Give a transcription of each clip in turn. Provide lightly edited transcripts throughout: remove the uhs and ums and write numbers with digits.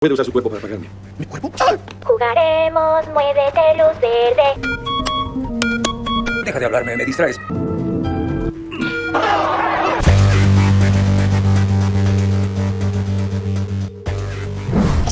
Puede usar su cuerpo para pagarme. ¿Mi cuerpo? ¡Ah! Jugaremos, muévete, luz verde. Deja de hablarme, me distraes.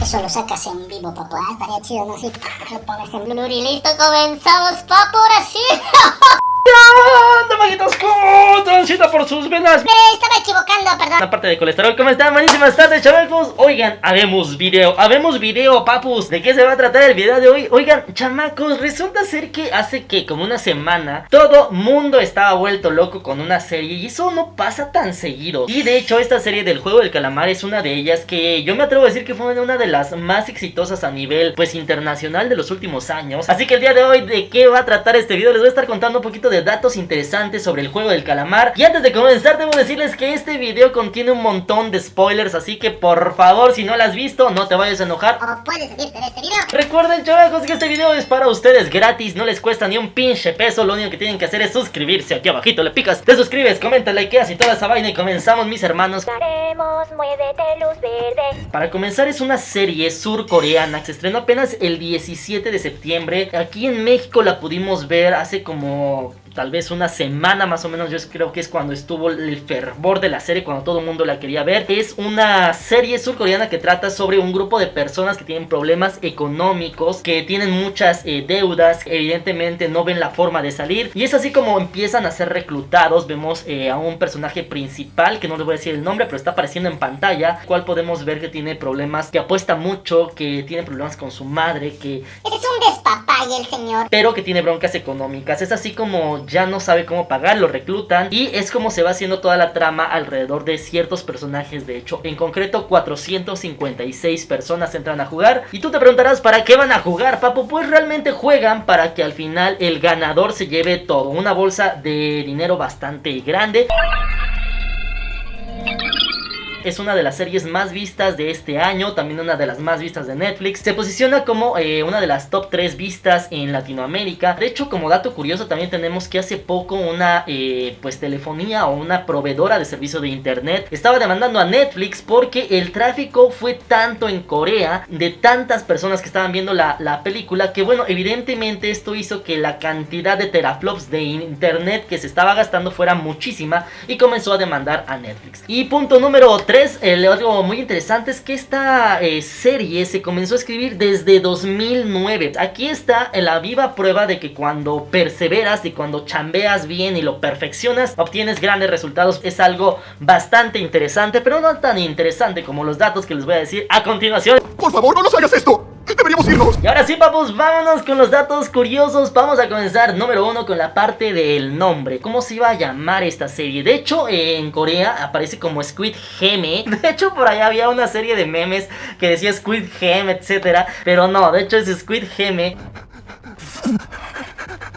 Eso lo sacas en vivo, papá. Estaría chido, ¿no? Así, lo pones en blur y listo. Comenzamos, papá, ahora sí. ¡Anda, maguitos! ¡Con transita por sus venas! Me estaba equivocando, perdón. Aparte de colesterol, ¿cómo están? Buenísimas tardes, chamacos. Oigan, habemos video, papus. ¿De qué se va a tratar el video de hoy? Oigan, chamacos, resulta ser que hace como una semana todo mundo estaba vuelto loco con una serie y eso no pasa tan seguido. Y de hecho, esta serie del Juego del Calamar es una de ellas que yo me atrevo a decir que fue una de las más exitosas a nivel, pues, internacional de los últimos años. Así que el día de hoy, ¿de qué va a tratar este video? Les voy a estar contando un poquito de datos interesantes sobre el Juego del Calamar. Y antes de comenzar debo decirles que este video contiene un montón de spoilers, así que por favor, si no lo has visto, no te vayas a enojar O puedes salirte de este video. Recuerden, chavos, que este video es para ustedes gratis, no les cuesta ni un pinche peso. Lo único que tienen que hacer es suscribirse. Aquí abajito le picas, te suscribes, comenta, likeas y toda esa vaina y comenzamos, mis hermanos. Jugaremos, muévete, luz verde. Para comenzar, es una serie surcoreana que se estrenó apenas el 17 de septiembre. Aquí en México la pudimos ver hace como tal vez una semana más o menos. Yo creo que es cuando estuvo el fervor de la serie, cuando todo el mundo la quería ver. Es una serie surcoreana que trata sobre un grupo de personas que tienen problemas económicos, que tienen muchas deudas, evidentemente no ven la forma de salir. Y es así como empiezan a ser reclutados. Vemos a un personaje principal, que no les voy a decir el nombre, pero está apareciendo en pantalla, cual podemos ver que tiene problemas, que apuesta mucho, que tiene problemas con su madre, que Ese es un despapalle el señor. pero que tiene broncas económicas. Es así como ya no sabe cómo pagar, lo reclutan y es como se va haciendo toda la trama alrededor de ciertos personajes. De hecho, en concreto 456 personas entran a jugar y tú te preguntarás, ¿para qué van a jugar, papu? Pues realmente juegan para que al final el ganador se lleve todo, una bolsa de dinero bastante grande. Es una de las series más vistas de este año, también una de las más vistas de Netflix. Se posiciona como una de las top 3 vistas en Latinoamérica. De hecho, como dato curioso, también tenemos que hace poco una pues telefonía o una proveedora de servicio de internet estaba demandando a Netflix porque el tráfico fue tanto en Corea de tantas personas que estaban viendo la película, que bueno, evidentemente esto hizo que la cantidad de teraflops de internet que se estaba gastando fuera muchísima y comenzó a demandar a Netflix. Y punto número 3, algo muy interesante es que esta serie se comenzó a escribir desde 2009. Aquí está la viva prueba de que cuando perseveras y cuando chambeas bien y lo perfeccionas, obtienes grandes resultados. Es algo bastante interesante, pero no tan interesante como los datos que les voy a decir a continuación. Por favor, no nos hagas esto. Deberíamos irnos. Y ahora sí, papus, vámonos con los datos curiosos. Vamos a comenzar, número 1, con la parte del nombre. ¿Cómo se iba a llamar esta serie? De hecho, en Corea aparece como Squid Game. De hecho, por allá había una serie de memes que decía Squid Game, etcétera. Pero no, de hecho es Squid Game.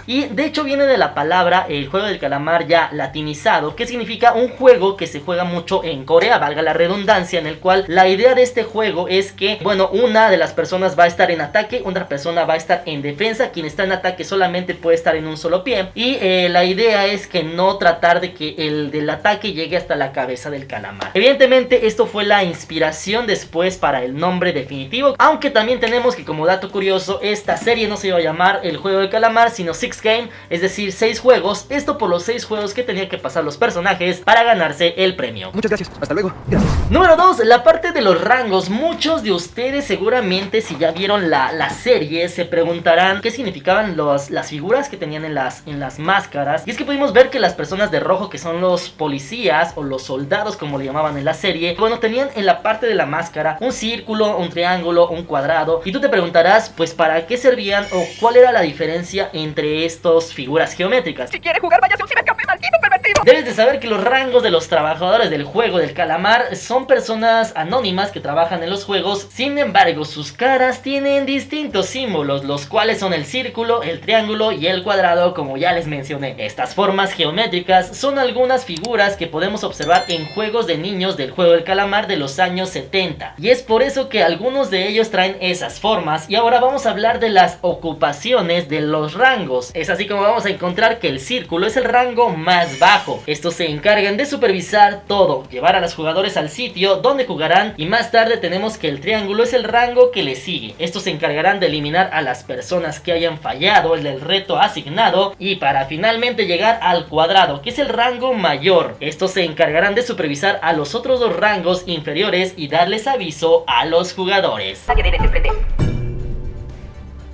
Y de hecho viene de la palabra el Juego del Calamar ya latinizado, que significa un juego que se juega mucho en Corea, valga la redundancia, en el cual la idea de este juego es que, bueno, una de las personas va a estar en ataque, otra persona va a estar en defensa. Quien está en ataque solamente puede estar en un solo pie y la idea es que no tratar de que el del ataque llegue hasta la cabeza del calamar. Evidentemente esto fue la inspiración después para el nombre definitivo, aunque también tenemos que, como dato curioso, esta serie no se iba a llamar el Juego del Calamar, sino Six Game, es decir, 6 juegos. Esto por los 6 juegos que tenían que pasar los personajes para ganarse el premio. Muchas gracias. Hasta luego. Gracias. Número 2, la parte de los rangos. Muchos de ustedes seguramente, si ya vieron la serie, se preguntarán qué significaban las figuras que tenían en las máscaras. Y es que pudimos ver que las personas de rojo, que son los policías o los soldados como le llamaban en la serie, bueno, tenían en la parte de la máscara un círculo, un triángulo, un cuadrado. Y tú te preguntarás, pues, ¿para qué servían o cuál era la diferencia entre estas figuras geométricas? Si quiere jugar, váyase a un cibercafé, maldito pervertido. Debes de saber que los rangos de los trabajadores del Juego del Calamar son personas anónimas que trabajan en los juegos. Sin embargo, sus caras tienen distintos símbolos, los cuales son el círculo, el triángulo y el cuadrado, como ya les mencioné. Estas formas geométricas son algunas figuras que podemos observar en juegos de niños del Juego del Calamar de los años 70. Y es por eso que algunos de ellos traen esas formas. Y ahora vamos a hablar de las ocupaciones de los rangos. juegos. Es así como vamos a encontrar que el círculo es el rango más bajo. Estos se encargan de supervisar todo, llevar a los jugadores al sitio donde jugarán, y más tarde tenemos que el triángulo es el rango que le sigue. Estos se encargarán de eliminar a las personas que hayan fallado el reto asignado, y para finalmente llegar al cuadrado, que es el rango mayor. Estos se encargarán de supervisar a los otros dos rangos inferiores y darles aviso a los jugadores. Que debes enfrentar.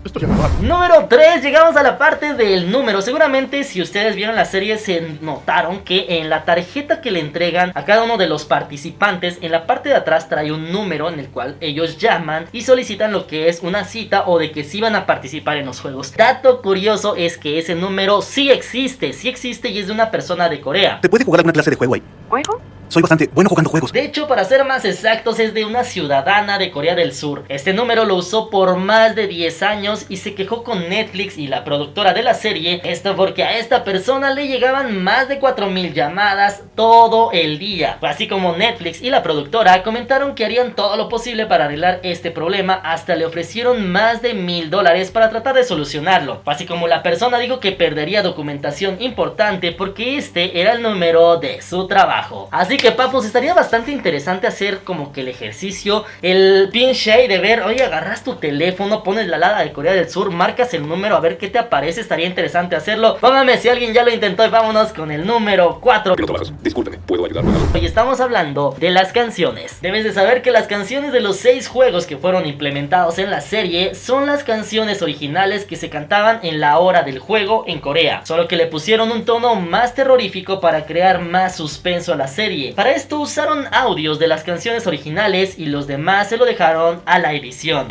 Esto ya me va. Número 3, llegamos a la parte del número. Seguramente si ustedes vieron la serie se notaron que en la tarjeta que le entregan a cada uno de los participantes, en la parte de atrás trae un número en el cual ellos llaman y solicitan lo que es una cita o de que sí van a participar en los juegos. Dato curioso es que ese número sí existe y es de una persona de Corea. ¿Te puede jugar alguna clase de juego ahí? ¿Juego? Soy bastante bueno jugando juegos. De hecho, para ser más exactos, es de una ciudadana de Corea del Sur. Este número lo usó por más de 10 años y se quejó con Netflix y la productora de la serie. Esto porque a esta persona le llegaban más de 4000 llamadas todo el día. Así como Netflix y la productora comentaron que harían todo lo posible para arreglar este problema. Hasta le ofrecieron más de $1000 para tratar de solucionarlo. Así como la persona dijo que perdería documentación importante porque este era el número de su trabajo. Así que papus, estaría bastante interesante hacer como que el ejercicio, el pinche de ver, oye, agarras tu teléfono, pones la alada de Corea del Sur, marcas el número a ver qué te aparece. Estaría interesante hacerlo. Póngame si alguien ya lo intentó y vámonos con el número 4. Piloto Bajos, discúlpeme, ¿puedo ayudarlo en algo? Hoy estamos hablando de las canciones. Debes de saber que las canciones de los 6 juegos que fueron implementados en la serie son las canciones originales que se cantaban en la hora del juego en Corea, solo que le pusieron un tono más terrorífico para crear más suspenso a la serie. Para esto usaron audios de las canciones originales y los demás se lo dejaron a la edición.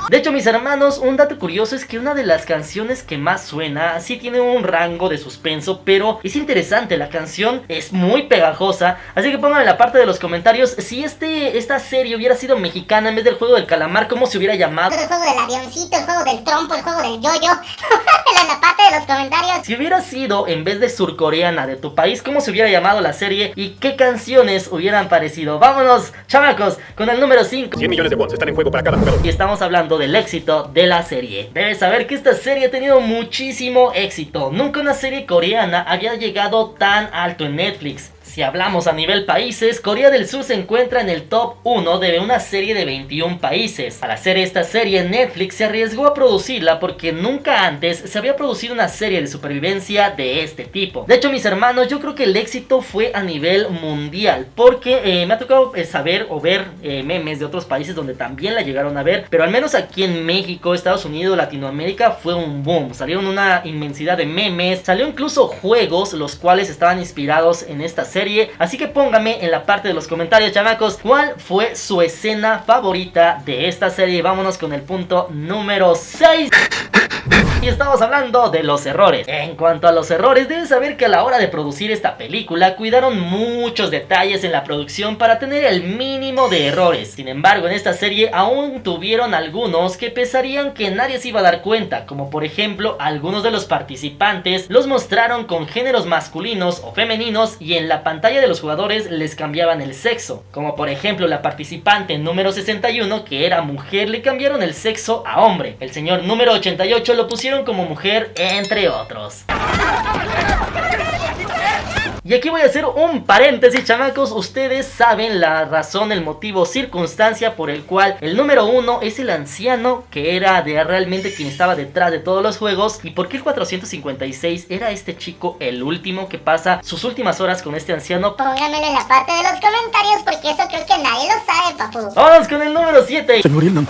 De hecho, mis hermanos, un dato curioso es que una de las canciones que más suena sí tiene un rango de suspenso, pero es interesante, la canción es muy pegajosa. Así que pónganme en la parte de los comentarios si esta serie hubiera sido mexicana en vez del juego del calamar, ¿cómo se hubiera llamado? El juego del avioncito, el juego del trompo, el juego del yoyo. En la parte de los comentarios. Si hubiera sido en vez de surcoreana de tu país, ¿cómo se hubiera llamado la serie y qué canciones hubieran parecido? Vámonos, chamacos, con el número 5. 100 millones de wons están en juego para cada jugador. Y estamos hablando del éxito de la serie. Debes saber que esta serie ha tenido muchísimo éxito. Nunca una serie coreana había llegado tan alto en Netflix. Si hablamos a nivel países, Corea del Sur se encuentra en el top 1 de una serie de 21 países. Al hacer esta serie, Netflix se arriesgó a producirla porque nunca antes se había producido una serie de supervivencia de este tipo. De hecho, mis hermanos, yo creo que el éxito fue a nivel mundial, porque me ha tocado saber o ver memes de otros países donde también la llegaron a ver, pero al menos aquí en México, Estados Unidos, Latinoamérica fue un boom. Salieron una inmensidad de memes, salió incluso juegos los cuales estaban inspirados en esta serie. Así que póngame en la parte de los comentarios, chamacos, cuál fue su escena favorita de esta serie. Vámonos con el punto número 6. Y estamos hablando de los errores. En cuanto a los errores, debes saber que a la hora de producir esta película cuidaron muchos detalles en la producción para tener el mínimo de errores. Sin embargo, en esta serie aún tuvieron algunos que pensarían que nadie se iba a dar cuenta, como por ejemplo, algunos de los participantes los mostraron con géneros masculinos o femeninos y en la pantalla de los jugadores les cambiaban el sexo. Como por ejemplo, la participante número 61, que era mujer, le cambiaron el sexo a hombre. El señor número 88 lo pusieron como mujer, entre otros. Y aquí voy a hacer un paréntesis, chamacos. Ustedes saben la razón, el motivo, circunstancia por el cual el número 1 es el anciano, que era realmente quien estaba detrás de todos los juegos. Y por qué el 456 era este chico el último que pasa sus últimas horas con este anciano. Pónganmelo en la parte de los comentarios porque eso creo que nadie lo sabe, papu. Vamos con el número 7. Señor Yelnam.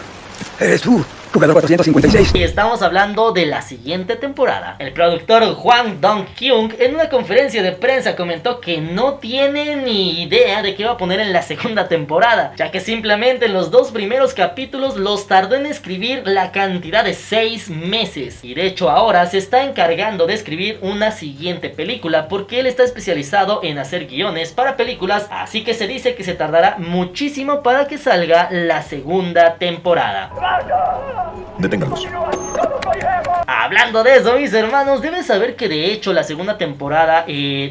Eres tú, jugador 456. Y estamos hablando de la siguiente temporada. El productor Hwang Dong-kyung en una conferencia de prensa comentó que no tiene ni idea de qué va a poner en la segunda temporada, ya que simplemente en los 2 primeros capítulos los tardó en escribir la cantidad de 6 meses. Y de hecho ahora se está encargando de escribir una siguiente película porque él está especializado en hacer guiones para películas, así que se dice que se tardará muchísimo para que salga la segunda temporada. Deténganlos. Hablando de eso, mis hermanos, deben saber que de hecho la segunda temporada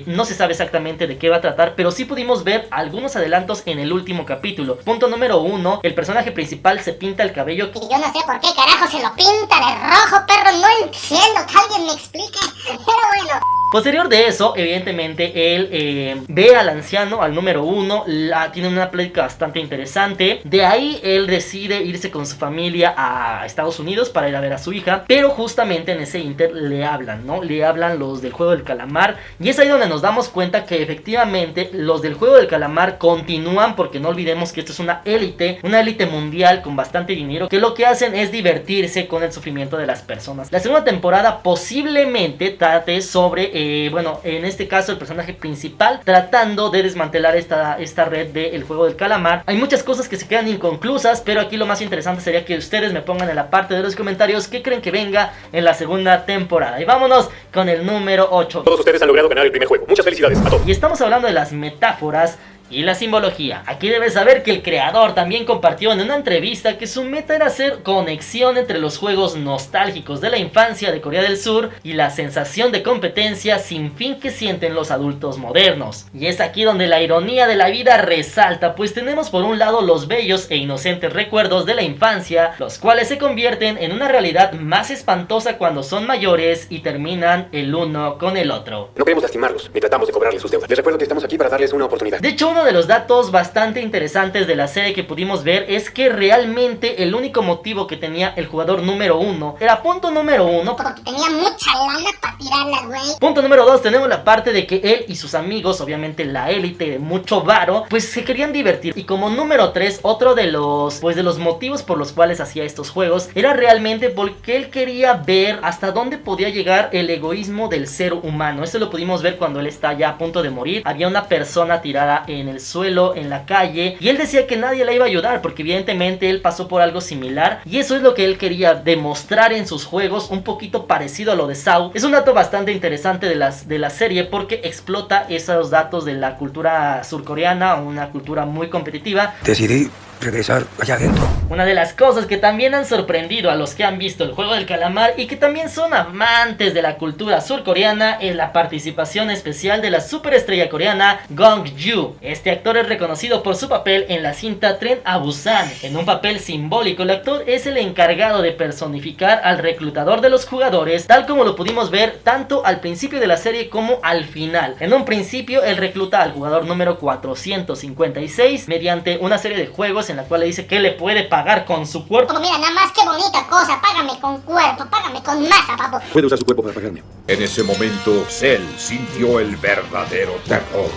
no se sabe exactamente de qué va a tratar, pero sí pudimos ver algunos adelantos en el último capítulo. Punto número 1, el personaje principal se pinta el cabello. Y yo no sé por qué carajo se lo pinta de rojo, perro, no entiendo, que alguien me explique, pero bueno. Posterior de eso, evidentemente, él ve al anciano, al número 1, tiene una plática bastante interesante. De ahí, él decide irse con su familia a Estados Unidos para ir a ver a su hija. Pero justamente en ese inter le hablan, ¿no? Le hablan los del juego del calamar. Y es ahí donde nos damos cuenta que efectivamente los del juego del calamar continúan, porque no olvidemos que esto es una élite mundial con bastante dinero, que lo que hacen es divertirse con el sufrimiento de las personas. La segunda temporada posiblemente trate sobre... bueno, en este caso el personaje principal tratando de desmantelar esta red del juego del calamar. Hay muchas cosas que se quedan inconclusas, pero aquí lo más interesante sería que ustedes me pongan en la parte de los comentarios qué creen que venga en la segunda temporada. Y vámonos con el número 8. Todos ustedes han logrado ganar el primer juego. Muchas felicidades a todos. Y estamos hablando de las metáforas y la simbología. Aquí debes saber que el creador también compartió en una entrevista que su meta era hacer conexión entre los juegos nostálgicos de la infancia de Corea del Sur y la sensación de competencia sin fin que sienten los adultos modernos. Y es aquí donde la ironía de la vida resalta, pues tenemos por un lado los bellos e inocentes recuerdos de la infancia, los cuales se convierten en una realidad más espantosa cuando son mayores y terminan el uno con el otro. No queremos lastimarlos ni tratamos de cobrarles sus deudas. Les recuerdo que estamos aquí para darles una oportunidad. De hecho, uno de los datos bastante interesantes de la serie que pudimos ver es que realmente el único motivo que tenía el jugador número 1 era punto número 1 Porque tenía mucha lana para tirarla, güey. Punto número 2, tenemos la parte de que él y sus amigos, obviamente la élite de mucho varo, pues se querían divertir. Y como número 3, otro de los motivos por los cuales hacía estos juegos era realmente porque él quería ver hasta dónde podía llegar el egoísmo del ser humano. Esto lo pudimos ver cuando él está ya a punto de morir. Había una persona tirada en el suelo, en la calle, y él decía que nadie le iba a ayudar porque evidentemente él pasó por algo similar, y eso es lo que él quería demostrar en sus juegos, un poquito parecido a lo de Saw. Es un dato bastante interesante de la serie porque explota esos datos de la cultura surcoreana, una cultura muy competitiva. Decidí regresar allá adentro. Una de las cosas que también han sorprendido a los que han visto el juego del calamar y que también son amantes de la cultura surcoreana es la participación especial de la superestrella coreana Gong Yoo. Este actor es reconocido por su papel en la cinta Tren a Busan. En un papel simbólico, el actor es el encargado de personificar al reclutador de los jugadores, tal como lo pudimos ver tanto al principio de la serie como al final. En un principio, él recluta al jugador número 456 mediante una serie de juegos en la cual le dice que le puede pagar con su cuerpo. Como mira, nada más que bonita cosa, págame con cuerpo, págame con masa, papo. Puede usar su cuerpo para pagarme. En ese momento, Cell sintió el verdadero terror.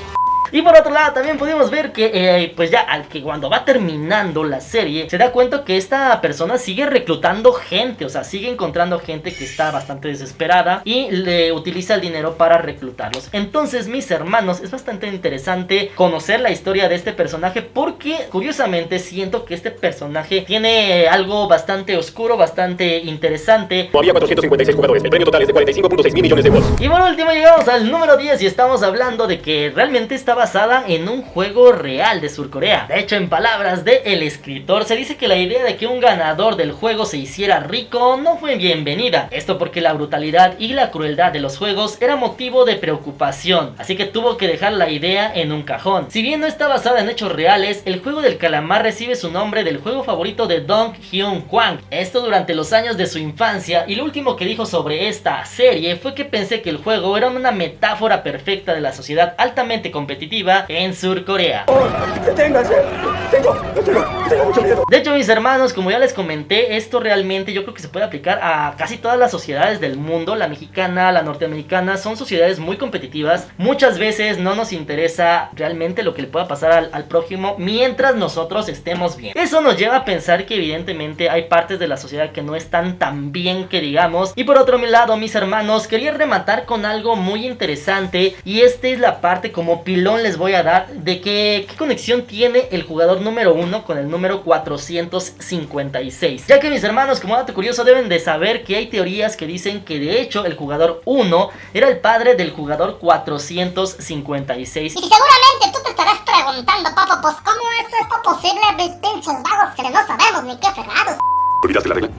Y por otro lado también pudimos ver que pues ya al que cuando va terminando la serie se da cuenta que esta persona sigue reclutando gente, o sea, sigue encontrando gente que está bastante desesperada y le utiliza el dinero para reclutarlos. Entonces, mis hermanos, es bastante interesante conocer la historia de este personaje porque curiosamente siento que este personaje tiene algo bastante oscuro, bastante interesante. Había 456 jugadores, el premio total es de 45.6 mil millones de votos. Y por último llegamos al número 10 y estamos hablando de que realmente está basada en un juego real de Surcorea. De hecho, en palabras de el escritor, se dice que la idea de que un ganador del juego se hiciera rico no fue bienvenida. Esto porque la brutalidad y la crueldad de los juegos era motivo de preocupación, así que tuvo que dejar la idea en un cajón. Si bien no está basada en hechos reales, el juego del calamar recibe su nombre del juego favorito de Dong Hyun Kwang. Esto durante los años de su infancia, y lo último que dijo sobre esta serie fue que pensé que el juego era una metáfora perfecta de la sociedad altamente competitiva en Surcorea. ¡Deténganse! Tengo mucho miedo. De hecho, mis hermanos, como ya les comenté, esto realmente yo creo que se puede aplicar a casi todas las sociedades del mundo. La mexicana, la norteamericana, son sociedades muy competitivas. Muchas veces no nos interesa realmente lo que le pueda pasar al prójimo mientras nosotros estemos bien. Eso nos lleva a pensar que evidentemente hay partes de la sociedad que no están tan bien que digamos. Y por otro lado, mis hermanos, quería rematar con algo muy interesante, y esta es la parte como pilón les voy a dar de qué conexión tiene el jugador número 1 con el número 456. Ya que, mis hermanos, como dato curioso, deben de saber que hay teorías que dicen que de hecho el jugador 1 era el padre del jugador 456. Y seguramente tú te estarás preguntando, papo, pues ¿cómo es esto posible, mis pinches vagos que no sabemos ni qué fregados? ¿Olvidaste la regla?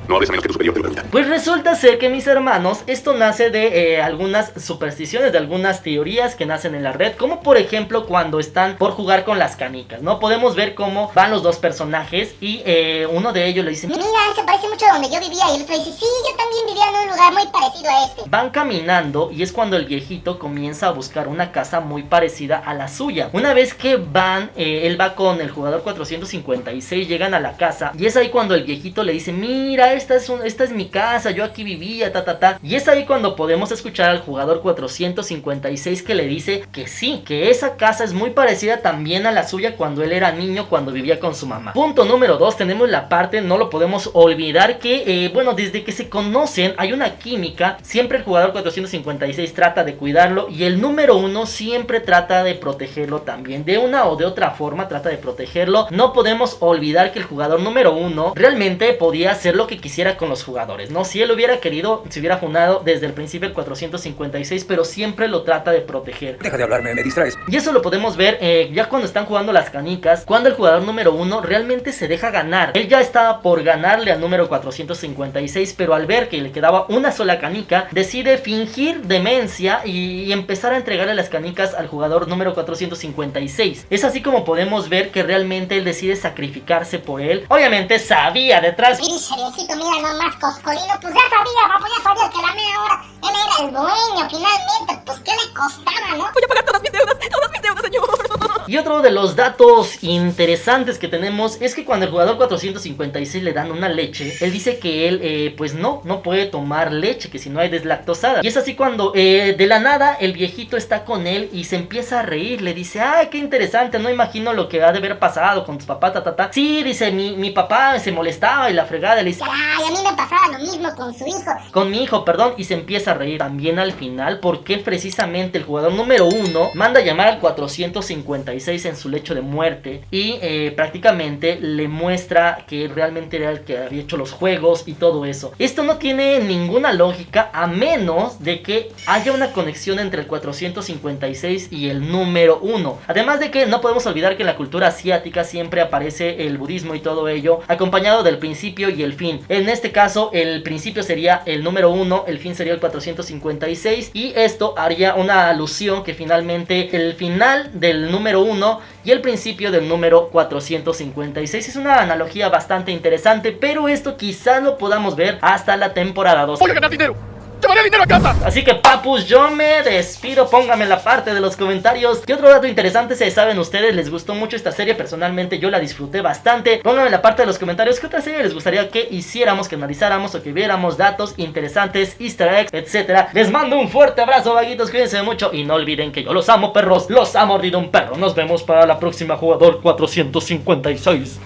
No hables a menos que tu superior te lo permita. Pues resulta ser que, mis hermanos, esto nace de algunas supersticiones, de algunas teorías que nacen en la red, como por ejemplo cuando están por jugar con las canicas, ¿no? Podemos ver cómo van los dos personajes y uno de ellos le dice: mira, se parece mucho a donde yo vivía. Y el otro dice: sí, yo también vivía en un lugar muy parecido a este. Van caminando y es cuando el viejito comienza a buscar una casa muy parecida a la suya. Una vez que van, él va con el jugador 456, llegan a la casa y es ahí cuando el viejito le dice: mira, esta es mi casa, yo aquí vivía, Y es ahí cuando podemos escuchar al jugador 456 que le dice que sí, que esa casa es muy parecida también a la suya cuando él era niño, cuando vivía con su mamá. Punto número 2, tenemos la parte, no lo podemos olvidar, que bueno, desde que se conocen hay una química. Siempre el jugador 456 trata de cuidarlo y el número 1 siempre trata de protegerlo también, de una o de otra forma trata de protegerlo. No podemos olvidar que el jugador número 1 realmente podía hacer lo que quisiera con los jugadores, ¿no? Si él hubiera querido, se hubiera fundado desde el principio el 456, pero siempre lo trata de proteger. Deja de hablarme, me distraes. Y eso lo podemos ver ya cuando están jugando las canicas, cuando el jugador número 1 realmente se deja ganar. Él ya estaba por ganarle al número 456, pero al ver que le quedaba una sola canica, decide fingir demencia y empezar a entregarle las canicas al jugador número 456. Es así como podemos ver que realmente él decide sacrificarse por él. Obviamente sabía detrás... Pinche viejito, mira nomás, coscolino. Pues ya sabía, papu, ya sabía que la mera hora él era el dueño, finalmente. Pues qué le costaba, ¿no? Voy a pagar todas mis deudas, señor. Y otro de los datos interesantes que tenemos es que cuando el jugador 456 le dan una leche, él dice que él pues no puede tomar leche, que si no hay deslactosada. Y es así cuando de la nada el viejito está con él y se empieza a reír. Le dice: ay, qué interesante, no imagino lo que ha de haber pasado con tus papás, Sí, dice, mi papá se molestaba y la fregada. Le dice: ay, a mí me pasaba lo mismo con su hijo. Con mi hijo, perdón. Y se empieza a reír también al final, porque precisamente el jugador número 1 manda a llamar al 456 en su lecho de muerte y prácticamente le muestra que realmente era el que había hecho los juegos y todo eso. Esto no tiene ninguna lógica a menos de que haya una conexión entre el 456 y el número 1. Además de que no podemos olvidar que en la cultura asiática siempre aparece el budismo y todo ello acompañado del principio y el fin. En este caso el principio sería el número 1, el fin sería el 456 y esto haría una alusión que finalmente el final del número 1 y el principio del número 456 es una analogía bastante interesante, pero esto quizás lo podamos ver hasta la temporada 2. Voy a ganar dinero. ¡Llevaré dinero a casa! Así que, papus, yo me despido. Pónganme en la parte de los comentarios qué otro dato interesante se saben ustedes. ¿Les gustó mucho esta serie? Personalmente yo la disfruté bastante. Pónganme en la parte de los comentarios qué otra serie les gustaría que hiciéramos, que analizáramos o que viéramos datos interesantes, easter eggs, etcétera. Les mando un fuerte abrazo, vaguitos, cuídense mucho y no olviden que yo los amo, perros. Los ha mordido un perro. Nos vemos para la próxima, jugador 456.